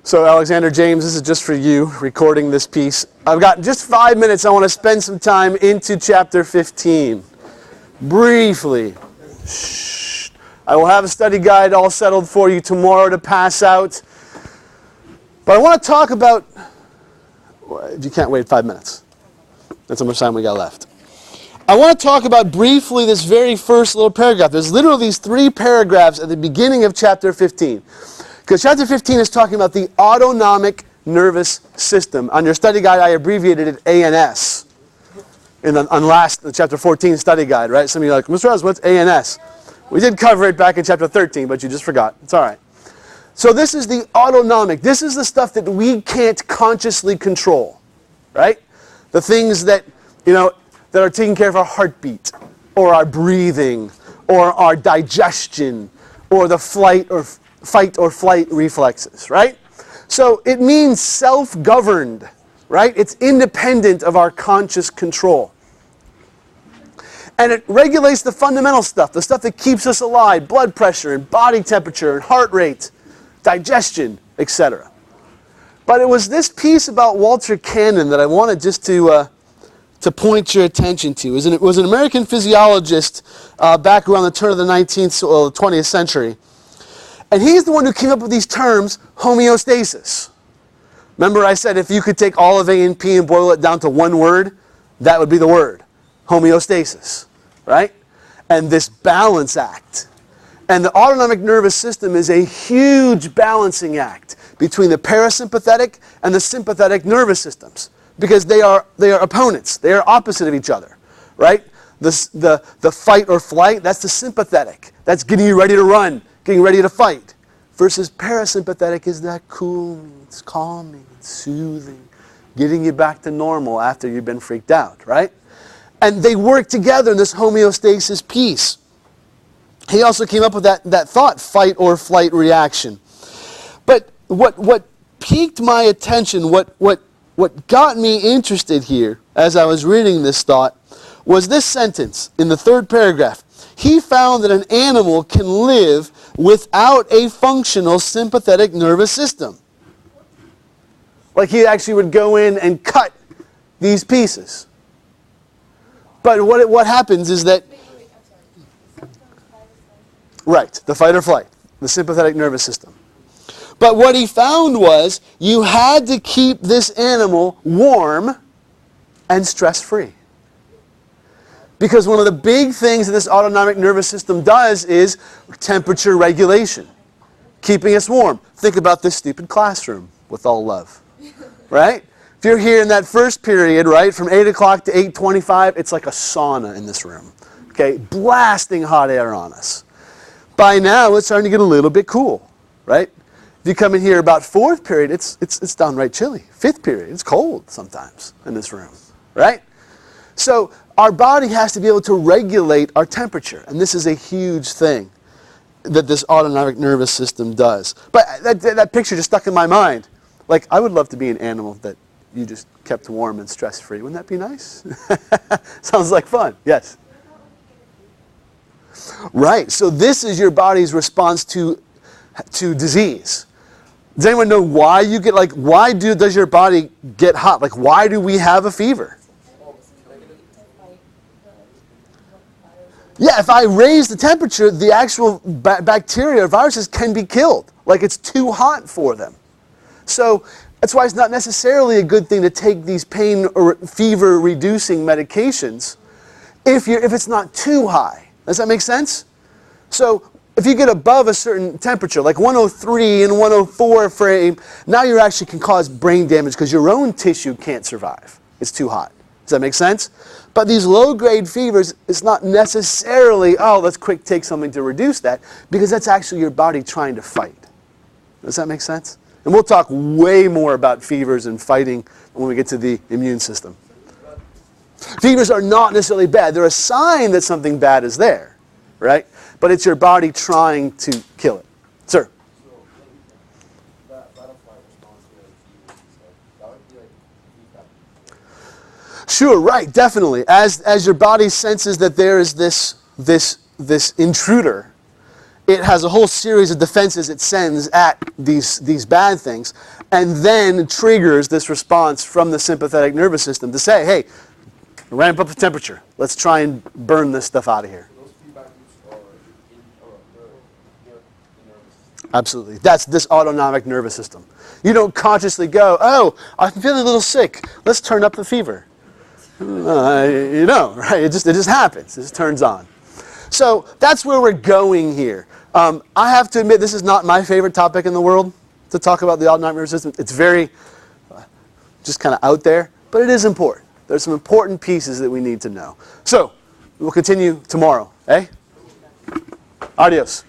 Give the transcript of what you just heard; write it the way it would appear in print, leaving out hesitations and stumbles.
So Alexander James, this is just for you, recording this piece. I've got just 5 minutes. I want to spend some time into chapter 15. Briefly. Shh. I will have a study guide all settled for you tomorrow to pass out. But I want to talk about... You can't wait 5 minutes. That's how much time we got left. I want to talk about briefly this very first little paragraph. There's literally these 3 paragraphs at the beginning of chapter 15. Because chapter 15 is talking about the autonomic nervous system. On your study guide, I abbreviated it ANS. On chapter 14 study guide, right? Some of you are like, Mr. Oz, what's ANS? We did cover it back in chapter 13, but you just forgot. It's all right. So this is the autonomic. This is the stuff that we can't consciously control, right? The things that, that are taking care of our heartbeat, or our breathing, or our digestion, or the fight or flight reflexes, right? So it means self-governed, right? It's independent of our conscious control. And it regulates the fundamental stuff, the stuff that keeps us alive, blood pressure and body temperature and heart rate, digestion, etc. But it was this piece about Walter Cannon that I wanted just to point your attention to. It was an American physiologist back around the turn of the 20th century. And he's the one who came up with these terms, homeostasis. Remember I said if you could take all of A and P and boil it down to one word, that would be the word, homeostasis, right? And this balance act. And the autonomic nervous system is a huge balancing act between the parasympathetic and the sympathetic nervous systems. Because they are opponents. They are opposite of each other, right? The fight or flight, that's the sympathetic. That's getting you ready to run, getting ready to fight. Versus parasympathetic is that cool, it's calming, it's soothing, getting you back to normal after you've been freaked out, right? And they work together in this homeostasis piece. He also came up with that thought, fight or flight reaction. But what piqued my attention, what got me interested here as I was reading this thought was this sentence in the 3rd paragraph. He found that an animal can live without a functional sympathetic nervous system. Like he actually would go in and cut these pieces. But what happens is that... Right, the fight or flight, the sympathetic nervous system. But what he found was you had to keep this animal warm and stress-free. Because one of the big things that this autonomic nervous system does is temperature regulation, keeping us warm. Think about this stupid classroom with all love, right? If you're here in that first period, right, from 8 o'clock to 8:25, it's like a sauna in this room, okay, blasting hot air on us. By now, it's starting to get a little bit cool, right? If you come in here about 4th period, it's downright chilly. 5th period, it's cold sometimes in this room, right? So our body has to be able to regulate our temperature, and this is a huge thing that this autonomic nervous system does. But that picture just stuck in my mind. Like, I would love to be an animal that you just kept warm and stress-free. Wouldn't that be nice? Sounds like fun. Yes? Right. So this is your body's response to disease. Does anyone know why you get, why does your body get hot? Like, why do we have a fever? Yeah, if I raise the temperature, the actual bacteria or viruses can be killed. Like, it's too hot for them. So that's why it's not necessarily a good thing to take these pain or fever-reducing medications if it's not too high. Does that make sense? So if you get above a certain temperature, like 103 and 104 frame, now you actually can cause brain damage because your own tissue can't survive. It's too hot. Does that make sense? But these low-grade fevers, it's not necessarily, let's quick take something to reduce that, because that's actually your body trying to fight. Does that make sense? And we'll talk way more about fevers and fighting when we get to the immune system. Fevers are not necessarily bad. They're a sign that something bad is there, right? But it's your body trying to kill it. Sir? Sure, right, definitely. As your body senses that there is this intruder, it has a whole series of defenses it sends at these bad things, and then triggers this response from the sympathetic nervous system to say, hey, ramp up the temperature. Let's try and burn this stuff out of here. Absolutely. That's this autonomic nervous system. You don't consciously go, oh, I'm feeling a little sick. Let's turn up the fever. You know, right? It just happens. It just turns on. So that's where we're going here. I have to admit, this is not my favorite topic in the world to talk about the autonomic nervous system. It's very just kind of out there, but it is important. There's some important pieces that we need to know. So we'll continue tomorrow, eh? Adios.